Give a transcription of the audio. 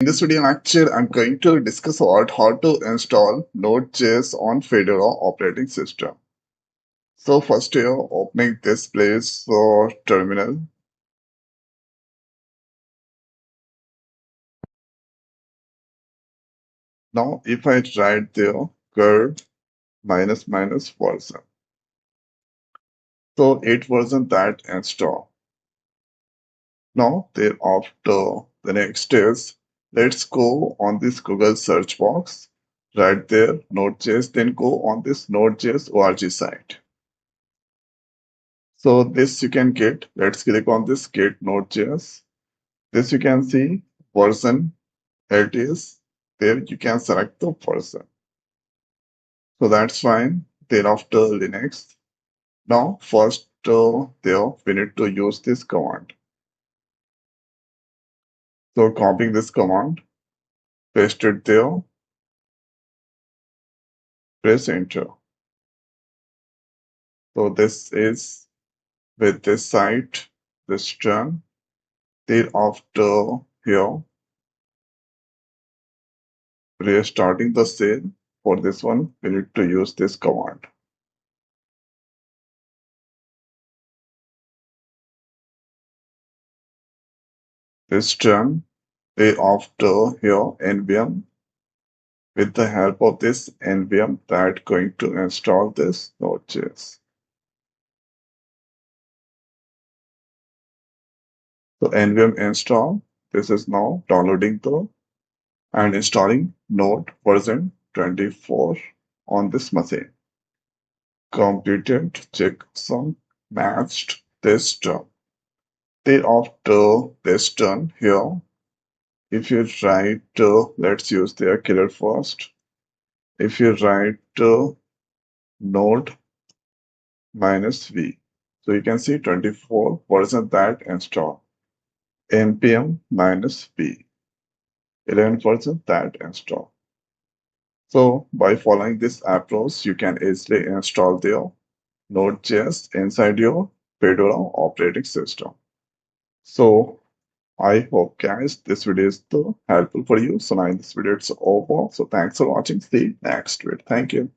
In this video lecture, I'm going to discuss about how to install Node.js on Fedora operating system. So first here, opening this place for terminal. Now if I write there curl minus minus version. So 8 version that install. Now thereafter the next is let's go on this Google search box. Right there Node.js, then go on this Node.js org site. So this you can get. Let's click on this get Node.js. This you can see version it is. There you can select the version. So that's fine. Thereafter Linux. Now first there we need to use this command. So copying this command, paste it there, press enter. So this is with this site, this done. Thereafter here restarting the shell. For this one, we need to use this command. This done. Thereafter here npm. With the help of this npm that going to install this Node.js. So npm install. This is now downloading the and installing Node version 24 on this machine. Completed checksum matched this term. Thereafter this done here. If you write, let's use the killer first. If you write node minus v, so you can see 24 version that install. npm minus v, 11 version that install. So by following this approach, you can easily install the Node.js inside your Fedora operating system. So I hope guys this video is helpful for you. So now in this video it's over. So thanks for watching. See you next video. Thank you.